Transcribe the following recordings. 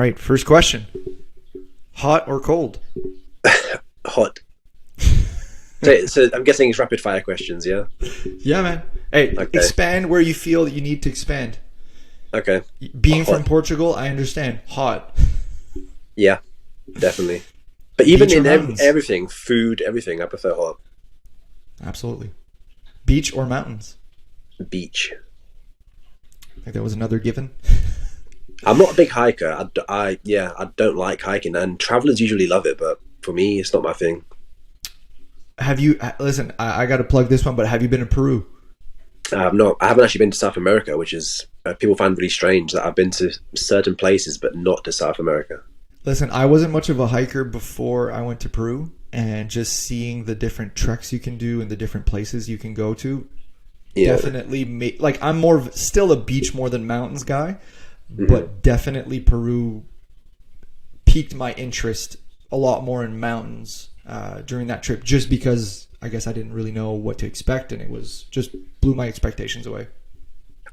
right, first question. Hot or cold? Hot. So I'm guessing it's rapid fire questions, yeah? Yeah, man. Hey, Okay. expand where you feel that you need to expand. Okay. Being from Hot. Portugal, I understand. Hot. Yeah, definitely. But even Beach or in mountains? everything, food, everything, I prefer hot. Absolutely. Beach or mountains? Beach. I think that was another given. I'm not a big hiker. I don't like hiking, and travelers usually love it, but for me, it's not my thing. Have you, listen, I got to plug this one, but have you been to Peru? I haven't actually been to South America, which is people find really strange that I've been to certain places, but not to South America. Listen, I wasn't much of a hiker before I went to Peru, and just seeing the different treks you can do and the different places you can go to Yeah. definitely like I'm more of still a beach more than mountains guy, Hmm. but definitely Peru piqued my interest a lot more in mountains during that trip, just because I guess I didn't really know what to expect, and it was just blew my expectations away.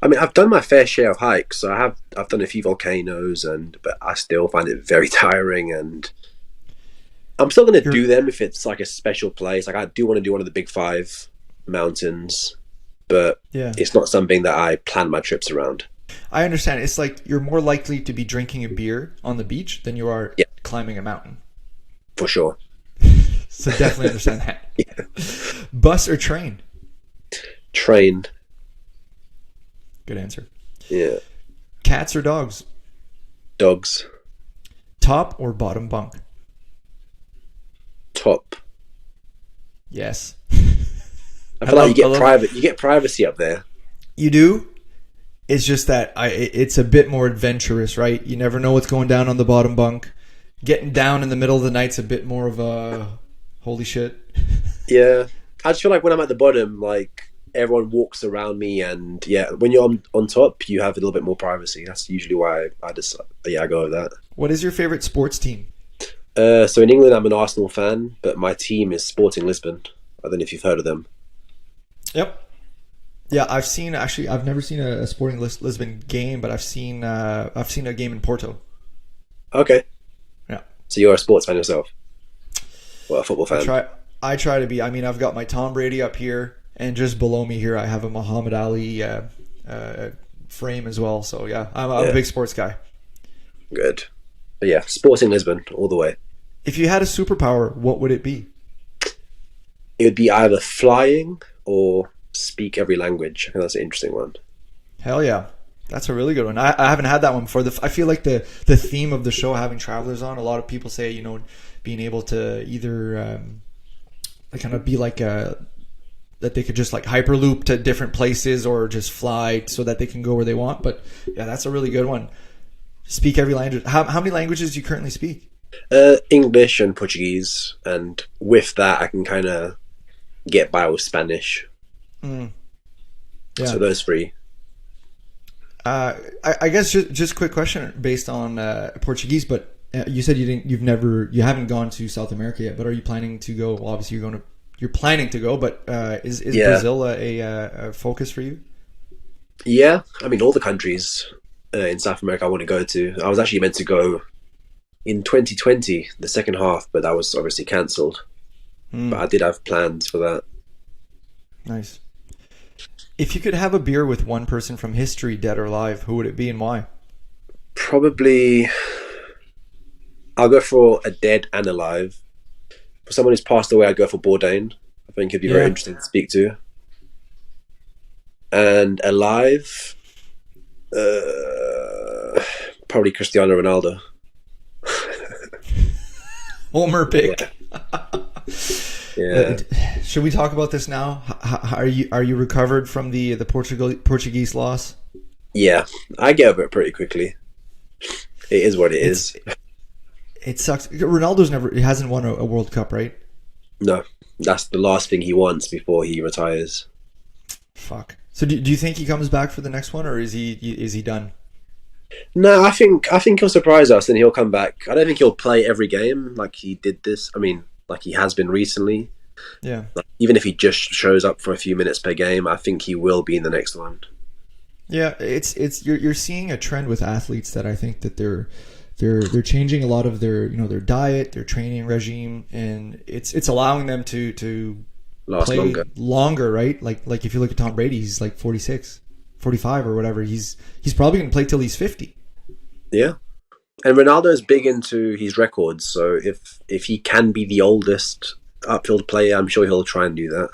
I mean, I've done my fair share of hikes. So I've done a few volcanoes, but I still find it very tiring. And I'm still going to You're, do them if it's like a special place. Like I do want to do one of the big five mountains, but yeah, it's not something that I plan my trips around. I understand. It's like you're more likely to be drinking a beer on the beach than you are Yeah, climbing a mountain. for sure. So definitely understand that. Yeah. Bus or train? Train. Good answer. Yeah. Cats or dogs? Dogs. Top or bottom bunk? Top. Yes. I I feel like love, I love, you get privacy up there. you do. It's just that it's a bit more adventurous, right? You never know what's going down on the bottom bunk. Getting down in the middle of the night's a bit more of a holy shit. Yeah. I just feel like when I'm at the bottom, like everyone walks around me, and yeah, when you're on top, you have a little bit more privacy. That's usually why I go with that. What is your favorite sports team? So in England, I'm an Arsenal fan, but my team is Sporting Lisbon. I don't know if you've heard of them. Yep. Yeah, I've never seen a Sporting Lisbon game, but I've seen a game in Porto. Okay. Yeah. So you're a sports fan yourself? Well, a football I fan. try I try to be. I mean, I've got my Tom Brady up here, and just below me here, I have a Muhammad Ali frame as well. So yeah, I'm a Yeah, big sports guy. good. But yeah, Sporting Lisbon all the way. If you had a superpower, what would it be? It would be either flying or speak every language. I think that's an interesting one. Hell yeah, that's a really good one. I haven't had that one before. I feel like the theme of the show, having travelers on, a lot of people say, being able to either like kind of be like that they could just like hyperloop to different places or just fly so that they can go where they want. But yeah, that's a really good one. Speak every language. How many languages do you currently speak? English and Portuguese, and with that, I can kind of get by with Spanish. Mm, So yeah. those three. I guess just quick question based on Portuguese, but you said you haven't gone to South America yet, but are you planning to go? Well, obviously you're planning to go, but is Yeah, Brazil a focus for you? yeah. I mean, all the countries in South America I want to go to. I was actually meant to go in 2020, the second half, but that was obviously cancelled. But Mm, I did have plans for that. nice. If you could have a beer with one person from history, dead or alive, who would it be and why? Probably, I'll go for a dead and alive. For someone who's passed away, I'd go for Bourdain. I think he'd be very Yeah. interesting to speak to. And alive, uh, probably Cristiano Ronaldo. Homer Yeah, pick. yeah, Should we talk about this now? Are you recovered from the Portuguese loss? yeah. I get over it pretty quickly. It is what it It's is. it sucks. He hasn't won a World Cup, right? No, that's the last thing he wants before he retires. Fuck. So do you think he comes back for the next one, or is he done? No, I think he'll surprise us and he'll come back. I don't think he'll play every game like he did this. I mean, like he has been recently. Yeah. Like, even if he just shows up for a few minutes per game, I think he will be in the next one. Yeah, it's you're seeing a trend with athletes that I think that they're changing a lot of their their diet, their training regime, and it's allowing them to Last play longer. right? Like if you look at Tom Brady, he's like 46, 45 or whatever. He's probably going to play till he's 50. Yeah. And Ronaldo is big into his records, so if he can be the oldest upfield player, I'm sure he'll try and do that.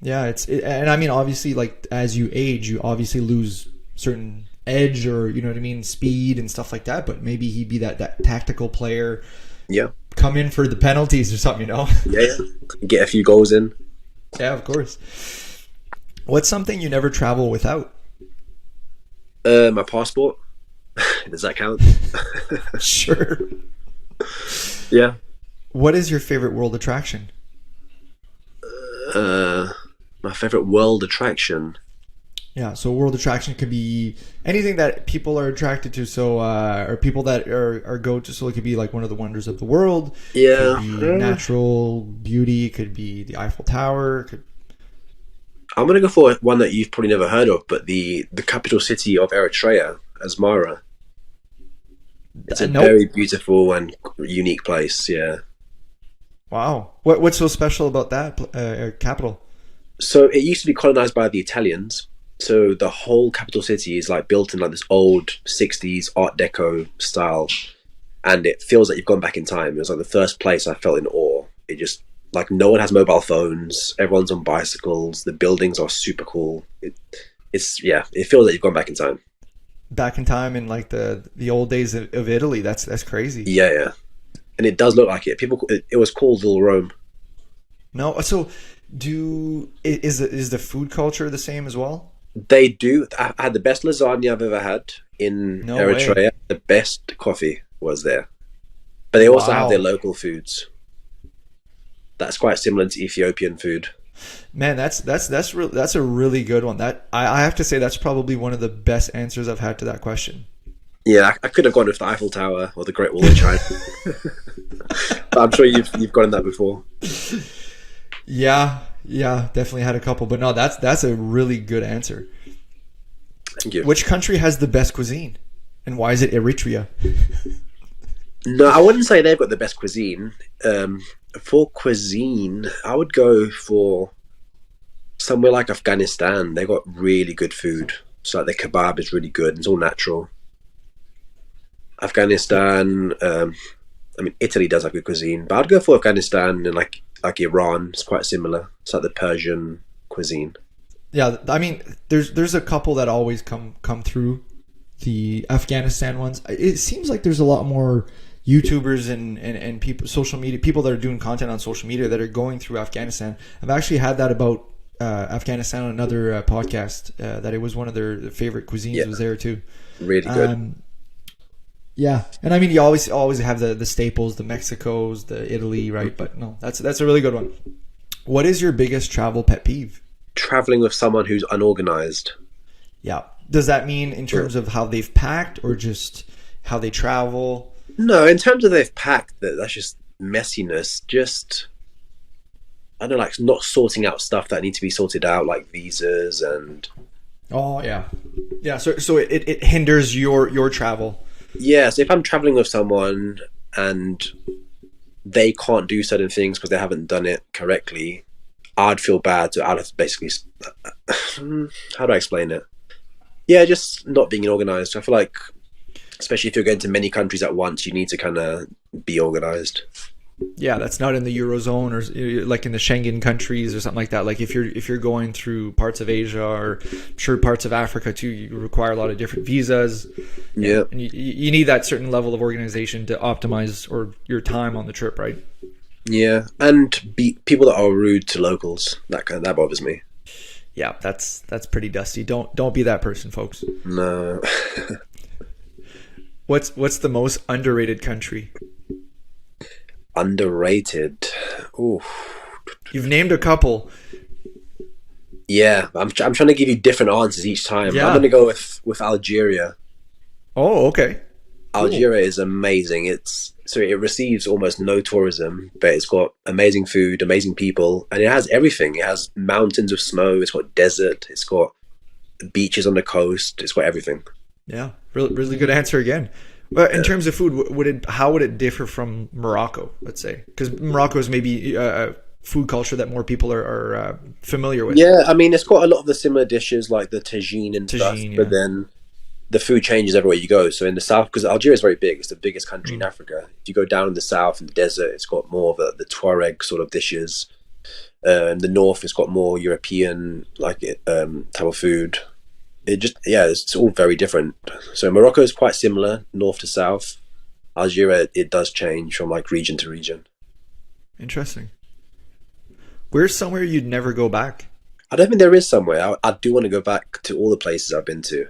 Yeah, and I mean, obviously, like as you age, you obviously lose certain edge or you know what I mean, speed and stuff like that. But maybe he'd be that tactical player. Yeah. Come in for the penalties or something, Yeah. Get a few goals in. Yeah, of course. What's something you never travel without? My passport. Does that count? Sure. Yeah. What is your favorite world attraction? My favorite world attraction. Yeah, so world attraction could be anything that people are attracted to. So, or people that are go to. So it could be like one of the wonders of the world. Yeah. Could be natural beauty. Could be the Eiffel Tower. I'm gonna go for one that you've probably never heard of, but the capital city of Eritrea, Asmara. It's a very beautiful and unique place. Yeah. Wow. What's so special about that capital? So it used to be colonized by the Italians. So the whole capital city is like built in like this old 60s Art Deco style, and it feels like you've gone back in time. It was like the first place I felt in awe. It just like no one has mobile phones. Everyone's on bicycles. The buildings are super cool. It feels like you've gone back in time. Back in time in like the old days of Italy. That's crazy. Yeah. And it does look like it. It was called Little Rome. No, so is the food culture the same as well? They do. I had the best lasagna I've ever had in Eritrea. Way. The best coffee was there. But they also have their local foods. That's quite similar to Ethiopian food. Man, that's a really good one. That I have to say that's probably one of the best answers I've had to that question. Yeah, I could have gone with the Eiffel Tower or the Great Wall of China. But I'm sure you've gotten that before. Yeah, definitely had a couple, but no, that's a really good answer. Thank you. Which country has the best cuisine, and why is it Eritrea? No, I wouldn't say they've got the best cuisine. For cuisine, I would go for somewhere like Afghanistan. They got really good food. So like the kebab is really good. It's all natural. Afghanistan, I mean, Italy does have good cuisine, but I'd go for Afghanistan and like Iran. It's quite similar. It's like the Persian cuisine. Yeah, I mean, there's a couple that always come through the Afghanistan ones. It seems like there's a lot more YouTubers and people, social media people that are doing content on social media that are going through Afghanistan. I've actually had that about Afghanistan on another podcast that it was one of their favorite cuisines was there too. Really good. Yeah, and I mean, you always have the staples, the Mexicos, the Italy, right? But no, that's a really good one. What is your biggest travel pet peeve? Traveling with someone who's unorganized. Yeah. Does that mean in terms of how they've packed or just how they travel? No, in terms of they've packed, that's just messiness. Just, I don't know, like not sorting out stuff that need to be sorted out, like visas and... Oh, yeah. Yeah, so it hinders your travel. Yeah, so if I'm traveling with someone and they can't do certain things because they haven't done it correctly, I'd feel bad. So I'd have to basically... how do I explain it? Yeah, just not being organized. I feel like, especially if you're going to many countries at once, you need to kind of be organized. Yeah, that's not in the Eurozone or like in the Schengen countries or something like that. Like if you're going through parts of Asia or sure parts of Africa too, you require a lot of different visas. Yeah, and you need that certain level of organization to optimize or your time on the trip, right? Yeah, and people that are rude to locals, that bothers me. Yeah, that's pretty dusty. Don't be that person, folks. No. What's the most underrated country? Underrated. Ooh. You've named a couple. Yeah, I'm trying to give you different answers each time. Yeah. I'm going to go with Algeria. Oh, okay. Algeria is amazing. It receives almost no tourism, but it's got amazing food, amazing people, and it has everything. It has mountains of snow. It's got desert. It's got beaches on the coast. It's got everything. Yeah, really, really good answer again. But in terms of food, how would it differ from Morocco? Let's say, because Morocco is maybe a food culture that more people are familiar with. Yeah, I mean, it's got a lot of the similar dishes like the tagine and stuff, Tagine, but yeah. then the food changes everywhere you go. So in the south, because Algeria is very big, it's the biggest country in Mm. Africa. If you go down in the south in the desert, it's got more of the Tuareg sort of dishes. In the north, it's got more European type of food. It just it's all very different. So Morocco is quite similar, north to south. Algeria, it does change from like region to region. Interesting. Where's somewhere you'd never go back? I don't think there is somewhere. I do want to go back to all the places I've been to.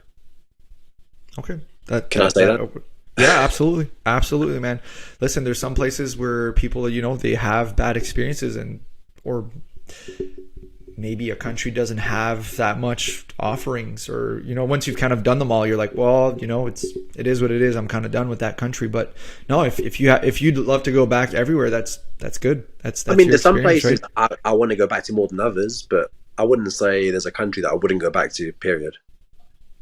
Okay. That Can I that say that that? yeah, absolutely. Absolutely, man. Listen, there's some places where people, they have bad experiences, or maybe a country doesn't have that much offerings, or once you've kind of done them all, you're like, well, it is what it is. I'm kind of done with that country. But no, if you'd love to go back everywhere, that's good. That's I mean, your there's some experience, places right? I want to go back to more than others, but I wouldn't say there's a country that I wouldn't go back to, period.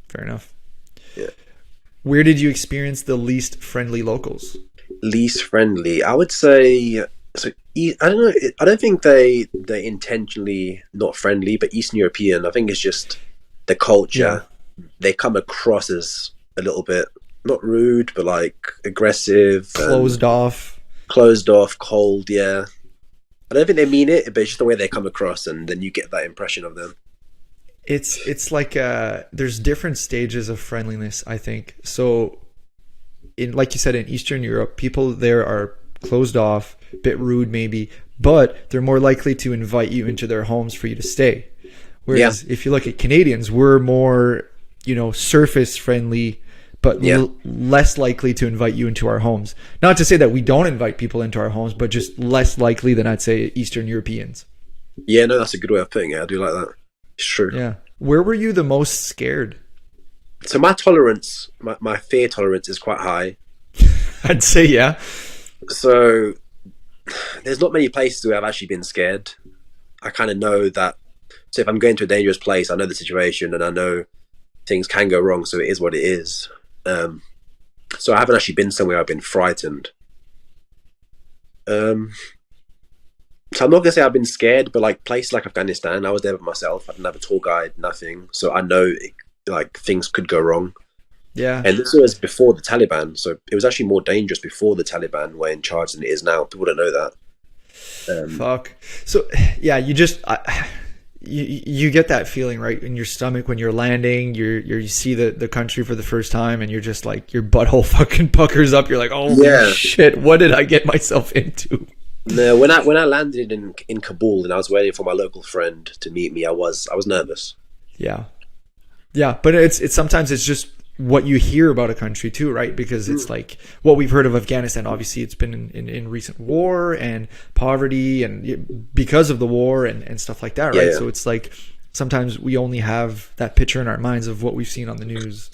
Fair enough. Yeah. Where did you experience the least friendly locals? Least friendly, I would say. So I don't know. I don't think they intentionally not friendly, but Eastern European. I think it's just the Yeah. culture. They come across as a little bit not rude, but like aggressive and Closed off. closed off, cold. Yeah, I don't think they mean it, but it's just the way they come across, and then you get that impression of them. It's like there's different stages of friendliness, I think. So in, like you said, in Eastern Europe, people there are closed off, a bit rude maybe, but they're more likely to invite you into their homes for you to stay. Yeah, Whereas if you look at Canadians, we're more, surface friendly, but yeah, less likely to invite you into our homes. Not to say that we don't invite people into our homes, but just less likely than I'd say Eastern Europeans. yeah. No, that's a good way of putting it. I do like that. It's true. Yeah. Where were you the most scared? So my tolerance, my fear tolerance is quite high. I'd say yeah. So there's not many places where I've actually been scared. I kind of know that. So if I'm going to a dangerous place, I know the situation and I know things can go wrong. So it is what it is. So I haven't actually been somewhere I've been frightened. Um, so I'm not gonna say I've been scared, but like places like Afghanistan, I was there by myself. I didn't have a tour guide, nothing. So I know like things could go wrong. Yeah. And this was before the Taliban, so it was actually more dangerous before the Taliban were in charge than it is now. People don't know that. Fuck. So yeah, you get that feeling right in your stomach when you're landing. You see the country for the first time, and you're just like your butthole fucking puckers up. You're like, holy Yeah. shit, what did I get myself into? No, when I landed in Kabul and I was waiting for my local friend to meet me, I was nervous. Yeah, yeah, but it's sometimes it's just what you hear about a country too, right? Because it's like what we've heard of Afghanistan. Obviously, it's been in recent war and poverty, and because of the war and stuff like that, right? Yeah. So it's like sometimes we only have that picture in our minds of what we've seen on the news.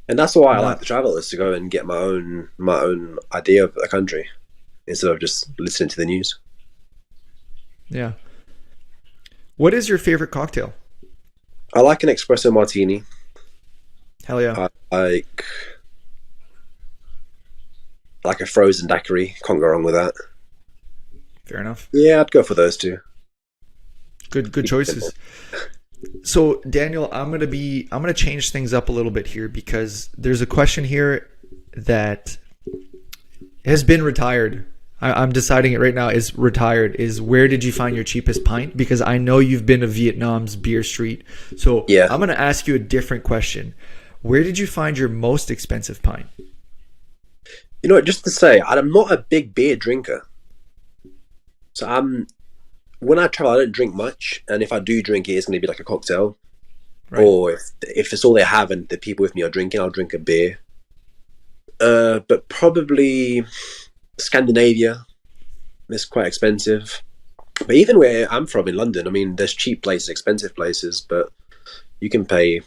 And that's why I Yeah. like to travel, is to go and get my own idea of a country instead of just listening to the news. Yeah. What is your favorite cocktail? I like an espresso martini. Hell yeah. I like a frozen daiquiri. Can't go wrong with that. Fair enough. Yeah, I'd go for those two. Good choices. So Daniel, I'm gonna change things up a little bit here because there's a question here that has been retired. I'm deciding it right now is retired. Is where did you find your cheapest pint? Because I know you've been to Vietnam's beer street. So Yeah. I'm gonna ask you a different question. Where did you find your most expensive pint? You know what? Just to say, I'm not a big beer drinker. So when I travel, I don't drink much, and if I do drink it, it's going to be like a cocktail, Right. or if it's all they have and the people with me are drinking, I'll drink a beer. But probably Scandinavia is quite expensive. But even where I'm from in London, I mean, there's cheap places, expensive places, but you can pay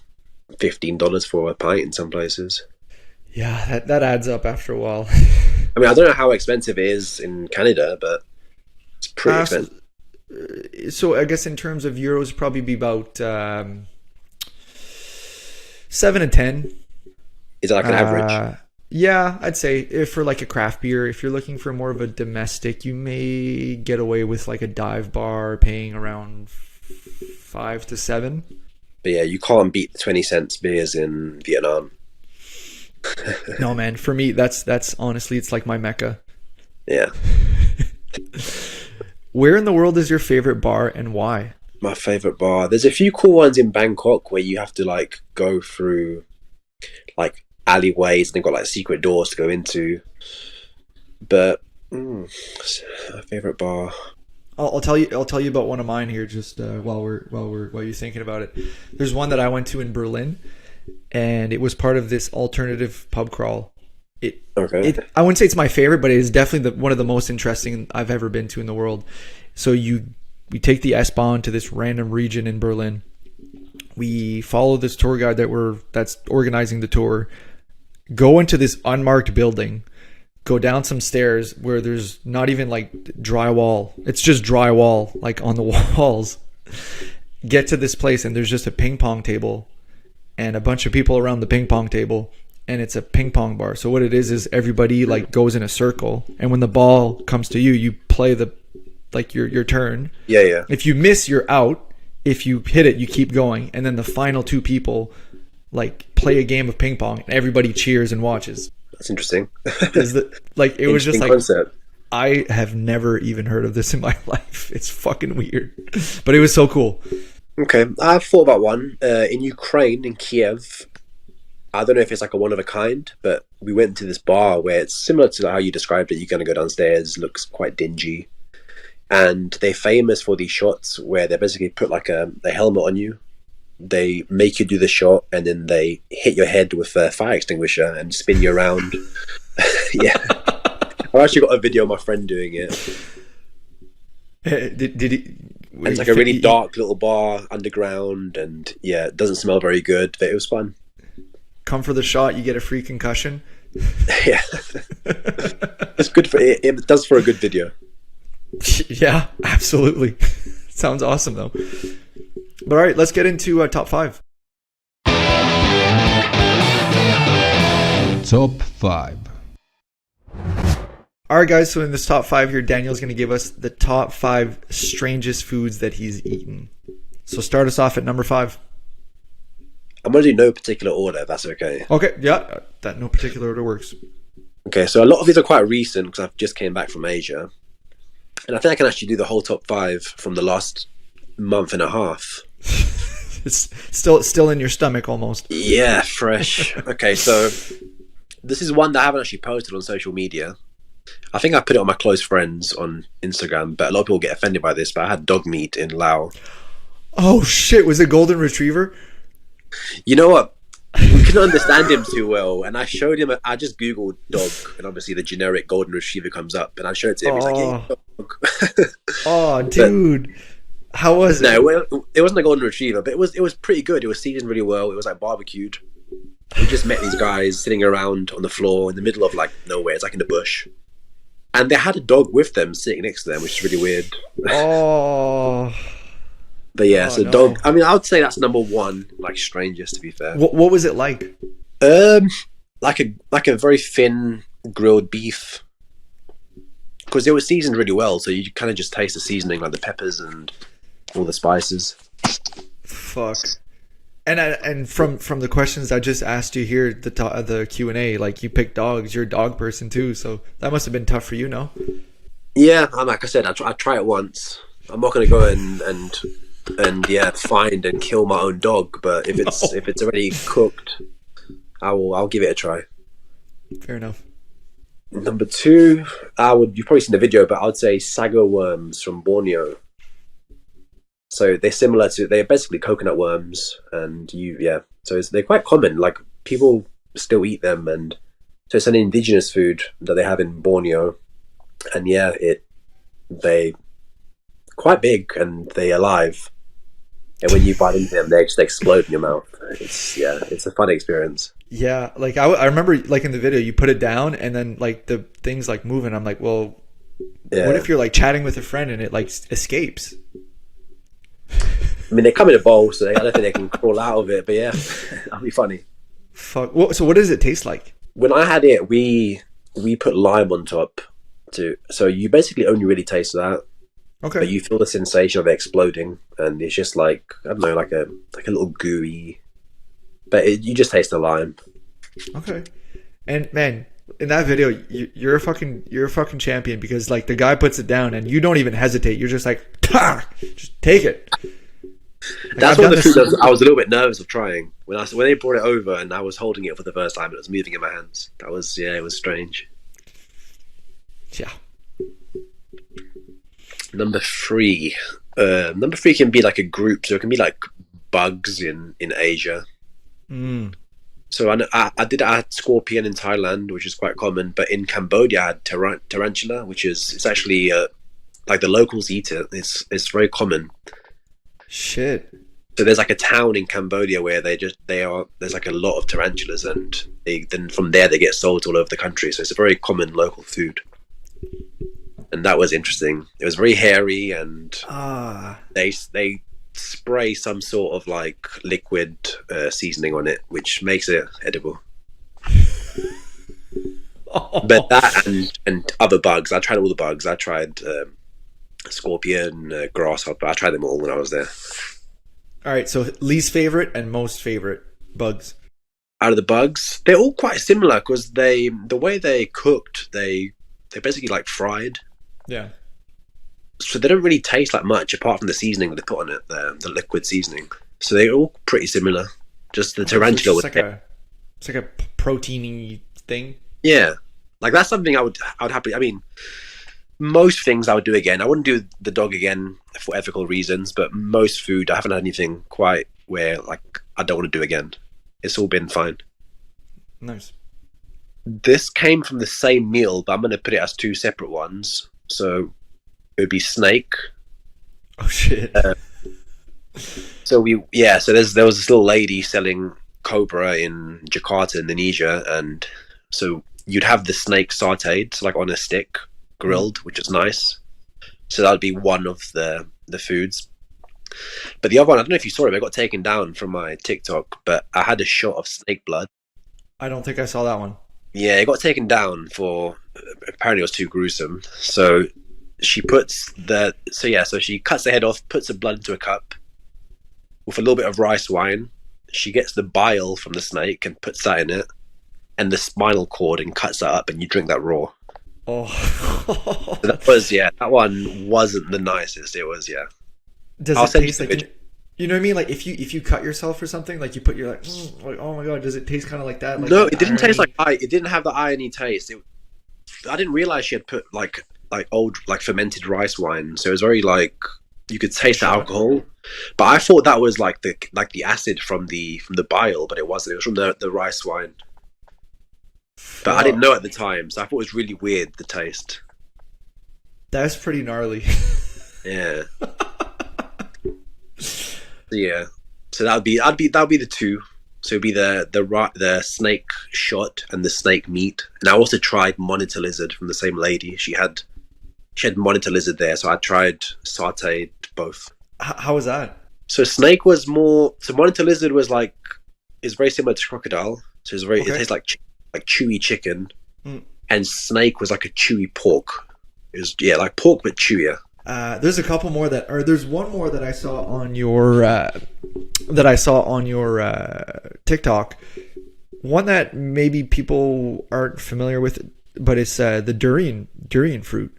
$15 for a pint in some places. Yeah, that adds up after a while. I mean, I don't know how expensive it is in Canada, but it's pretty Uh, expensive. so I guess in terms of euros, probably be about 7 to 10. Is that like an average? Yeah, I'd say if for like a craft beer, if you're looking for more of a domestic, you may get away with like a dive bar paying around 5 to 7. But yeah, you can't beat the 20 cents beers in Vietnam. No, man, for me, that's honestly, it's like my mecca. Yeah. Where in the world is your favorite bar and why? My favorite bar. There's a few cool ones in Bangkok where you have to like go through like alleyways and they've got like secret doors to go into. But my favorite bar. I'll tell you. I'll tell you about one of mine here. Just while you're thinking about it. There's one that I went to in Berlin, and it was part of this alternative pub crawl. Okay. I wouldn't say it's my favorite, but it is definitely one of the most interesting I've ever been to in the world. So we take the S-Bahn to this random region in Berlin. We follow this tour guide that's organizing the tour. Go into this unmarked building. Go down some stairs where there's not even like drywall. It's just drywall like on the walls. Get to this place and there's just a ping pong table and a bunch of people around the ping pong table. And it's a ping pong bar. So what it is everybody like goes in a circle, and when the ball comes to you, you play your turn. Yeah. If you miss, you're out. If you hit it, you keep going, and then the final two people like play a game of ping pong, and everybody cheers and watches. That's interesting. It was just like concept. I have never even heard of this in my life. It's fucking weird, but it was so cool. Okay, I've thought about one in Ukraine, in Kiev. I don't know if it's like a one of a kind, but we went to this bar where it's similar to how you described it. You're going to go downstairs, looks quite dingy. And they're famous for these shots where they basically put like a helmet on you. They make you do the shot and then they hit your head with a fire extinguisher and spin you around. Yeah. I've actually got a video of my friend doing it. Did he? And it's like a really dark little bar underground, and yeah, it doesn't smell very good, but it was fun. Come for the shot, you get a free concussion. Yeah. It's good for it. It does for a good video. Yeah, absolutely. Sounds awesome though. But all right, let's get into top 5. Top 5. All right, guys. So in this top 5 here, Daniel's going to give us the top 5 strangest foods that he's eaten. So start us off at number 5. I'm going to do no particular order, if that's okay. Okay, yeah, that no particular order works. Okay, so a lot of these are quite recent because I've just came back from Asia. And I think I can actually do the whole top 5 from the last month and a half. It's still in your stomach almost. Yeah, fresh. Okay, so this is one that I haven't actually posted on social media. I think I put it on my close friends on Instagram, but a lot of people get offended by this, but I had dog meat in Laos. Oh shit, was it golden retriever? You know what? We couldn't understand him too well, and I showed him. I just googled dog, and obviously the generic golden retriever comes up, and I showed it to him. He's like, "Yeah, dog." Oh, dude, how was it? No, it wasn't a golden retriever, but it was pretty good. It was seasoned really well. It was like barbecued. We just met these guys sitting around on the floor in the middle of like nowhere. It's like in the bush, and they had a dog with them sitting next to them, which is really weird. Oh. But yeah, Oh, so no. dog. I mean, I would say that's number one, like strangest. To be fair, What was it like? like a very thin grilled beef, because it was seasoned really well, so you kind of just taste the seasoning, like the peppers and all the spices. Fuck. And from the questions I just asked you here, the Q&A, like you picked dogs, you're a dog person too, so that must have been tough for you, no? Yeah, like I said, I try it once. I'm not going to go and yeah, find and kill my own dog, but if it's already cooked, I'll give it a try. Fair enough. Number 2, you've probably seen the video, but I would say sago worms from Borneo. So they're basically coconut worms, and they're quite common. Like people still eat them, and so it's an indigenous food that they have in Borneo, and yeah, they quite big and they're alive. And when you bite into them, they just explode in your mouth. It's a fun experience. Yeah, like I remember, like in the video, you put it down and then like the thing's like moving. I'm like, well, what if you're like chatting with a friend and it like escapes? I mean, they come in a bowl, so I don't think they can crawl out of it. But yeah, that'll be funny. Fuck. So what does it taste like? When I had it, we put lime on top too. So you basically only really taste that, Okay. but you feel the sensation of it exploding, and it's just like I don't know, like a little gooey. But you just taste the lime. Okay. And man, in that video, you're a fucking champion because like the guy puts it down and you don't even hesitate. You're just like, "Pah! Just take it." Like, That's I've one of done the this. foods I was a little bit nervous of trying when they brought it over and I was holding it for the first time and it was moving in my hands. That was it was strange. Yeah. Number three. Number three can be like a group, so it can be like bugs in Asia. Mm. So I had scorpion in Thailand, which is quite common, but in Cambodia I had tarantula, which is it's actually like the locals eat it. It's very common. Shit. So there's like a town in Cambodia where there's like a lot of tarantulas, and then from there they get sold all over the country. So it's a very common local food, and that was interesting. It was very hairy, and they spray some sort of like liquid seasoning on it, which makes it edible. But that and other bugs, I tried all the bugs. I tried scorpion, grasshopper. I tried them all when I was there. All right. So least favorite and most favorite bugs. Out of the bugs, they're all quite similar because the way they cooked, they basically like fried. Yeah. So they don't really taste like much apart from the seasoning that they put on it, the liquid seasoning. So they're all pretty similar. Just the tarantula was it's like a proteiny thing. yeah, like that's something I would happily. I mean, most things I would do again. I wouldn't do the dog again for ethical reasons, but most food I haven't had anything quite where like I don't want to do again. It's all been fine. Nice. This came from the same meal, but I'm going to put it as two separate ones. So it would be snake. Oh shit. So there was this little lady selling cobra in Jakarta, Indonesia, and so you'd have the snake sautéed, so like on a stick, grilled, which is nice. So that would be one of the foods. But the other one, I don't know if you saw it, but it got taken down from my TikTok, but I had a shot of snake blood. I don't think I saw that one. Yeah, it got taken down for apparently it was too gruesome. So she cuts the head off, puts the blood into a cup with a little bit of rice wine. She gets the bile from the snake and puts that in it, and the spinal cord, and cuts that up, and you drink that raw. Oh. So that one wasn't the nicest. It was Does it taste like you know what I mean? Like if you cut yourself or something, like you put your like oh my god, does it taste kind of like that? Like no, it didn't taste like it didn't have the irony taste. I didn't realize she had put like old like fermented rice wine, so it was very like you could taste the alcohol. But I thought that was like the acid from the bile, but it wasn't. It was from the rice wine. But I didn't know at the time, so I thought it was really weird the taste. That's pretty gnarly. Yeah. Yeah. So that would be the two. So it'd be the snake shot and the snake meat. And I also tried monitor lizard from the same lady. She had monitor lizard there, so I tried sautéed both. How was that? So snake was more. So monitor lizard is very similar to crocodile. So it tastes like chewy chicken, and snake was like a chewy pork. It was like pork but chewier. There's a couple more there's one more that I saw on your TikTok. One that maybe people aren't familiar with, but it's the durian fruit.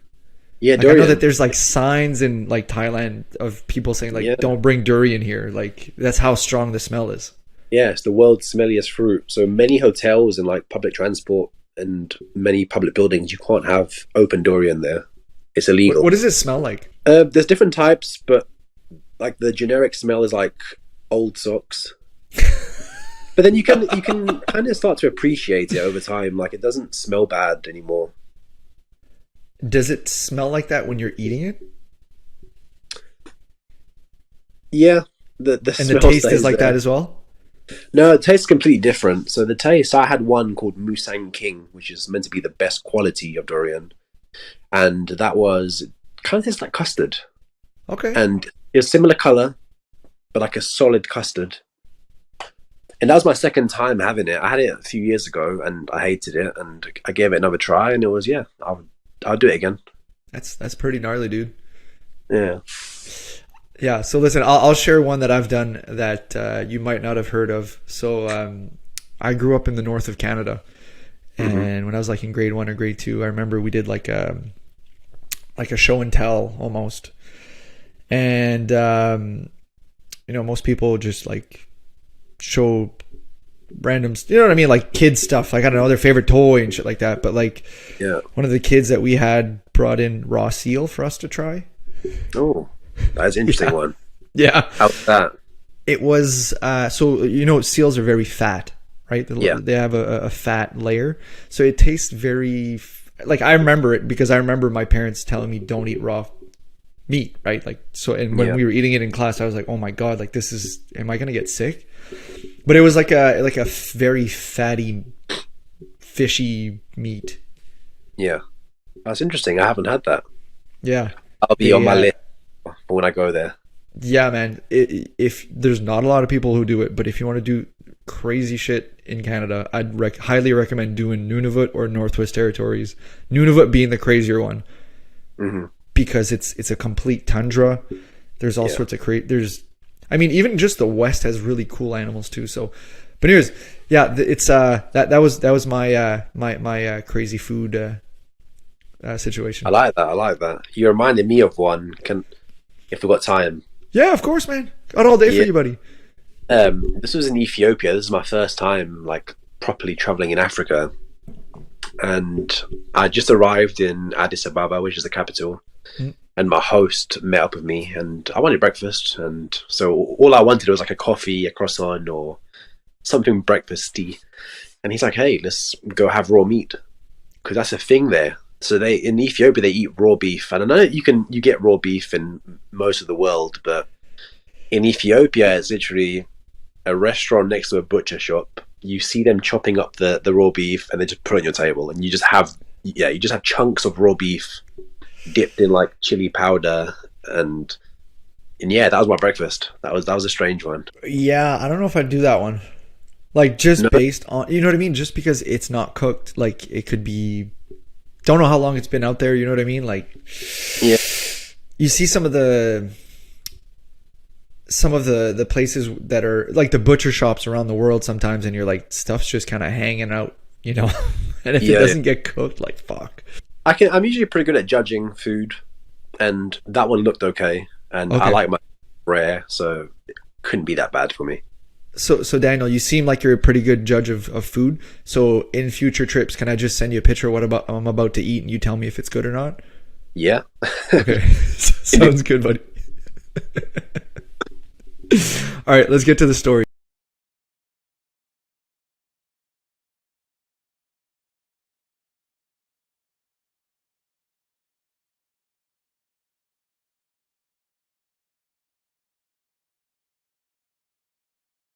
Yeah, like, durian. I know that there's like signs in like Thailand of people saying like don't bring durian here. Like that's how strong the smell is. Yeah, it's the world's smelliest fruit. So many hotels and like public transport and many public buildings, you can't have open durian there. It's illegal. What does it smell like? There's different types, but like the generic smell is like old socks. But then you can kind of start to appreciate it over time. Like it doesn't smell bad anymore. Does it smell like that when you're eating it? Yeah, the and the taste is like that as well. No, it tastes completely different. So the taste, I had one called Musang King, which is meant to be the best quality of durian, and that was kind of tastes like custard. Okay. And it's similar color, but like a solid custard. And that was my second time having it. I had it a few years ago, and I hated it, and I gave it another try, and it was I'll do it again. That's pretty gnarly, dude. Yeah. Yeah. So listen, I'll share one that I've done that you might not have heard of. So I grew up in the north of Canada, and when I was like in grade 1 or grade 2, I remember we did like a show and tell almost, and most people just like show random, you know what I mean, like kids stuff, like I don't know, their favorite toy and shit like that. But like, Yeah. one of the kids that we had brought in raw seal for us to try. Oh, that's an interesting one. Yeah. How's that? It was so seals are very fat, right? They have a fat layer, so it tastes very like, I remember it because I remember my parents telling me don't eat raw meat, right? Like, so, and when we were eating it in class, I was like, oh my god, like am I gonna get sick? But it was like a very fatty, fishy meat. Yeah, that's interesting. I haven't had that. Yeah, I'll be on my list for when I go there. Yeah, man. If there's not a lot of people who do it, but if you want to do crazy shit in Canada, I'd highly recommend doing Nunavut or Northwest Territories. Nunavut being the crazier one, because it's a complete tundra. There's all sorts of even just the West has really cool animals too. So, but anyways, yeah, it's that was my crazy food situation. I like that. You reminded me of one. If we got time. Yeah, of course, man. Got all day for you, buddy. This was in Ethiopia. This is my first time like properly traveling in Africa, and I just arrived in Addis Ababa, which is the capital. And my host met up with me, and I wanted breakfast, and so all I wanted was like a coffee, a croissant, or something breakfasty. And he's like, "Hey, let's go have raw meat, because that's a thing there." So in Ethiopia they eat raw beef, and I know you get raw beef in most of the world, but in Ethiopia it's literally a restaurant next to a butcher shop. You see them chopping up the raw beef, and they just put it on your table, and you just have chunks of raw beef dipped in like chili powder, and yeah, that was my breakfast. That was a strange one. Yeah, I don't know if I'd do that one. Like, just based on, you know what I mean? Just because it's not cooked, like it could be, don't know how long it's been out there, you know what I mean? Like, yeah, you see some of the places that are like the butcher shops around the world sometimes, and you're like, stuff's just kind of hanging out, and if it doesn't get cooked, like, fuck. I'm usually pretty good at judging food, and that one looked okay, and I like my rare, so it couldn't be that bad for me. So Daniel, you seem like you're a pretty good judge of food. So in future trips, can I just send you a picture of what I'm about to eat, and you tell me if it's good or not? Yeah. Okay. Sounds good, buddy. All right, let's get to the story.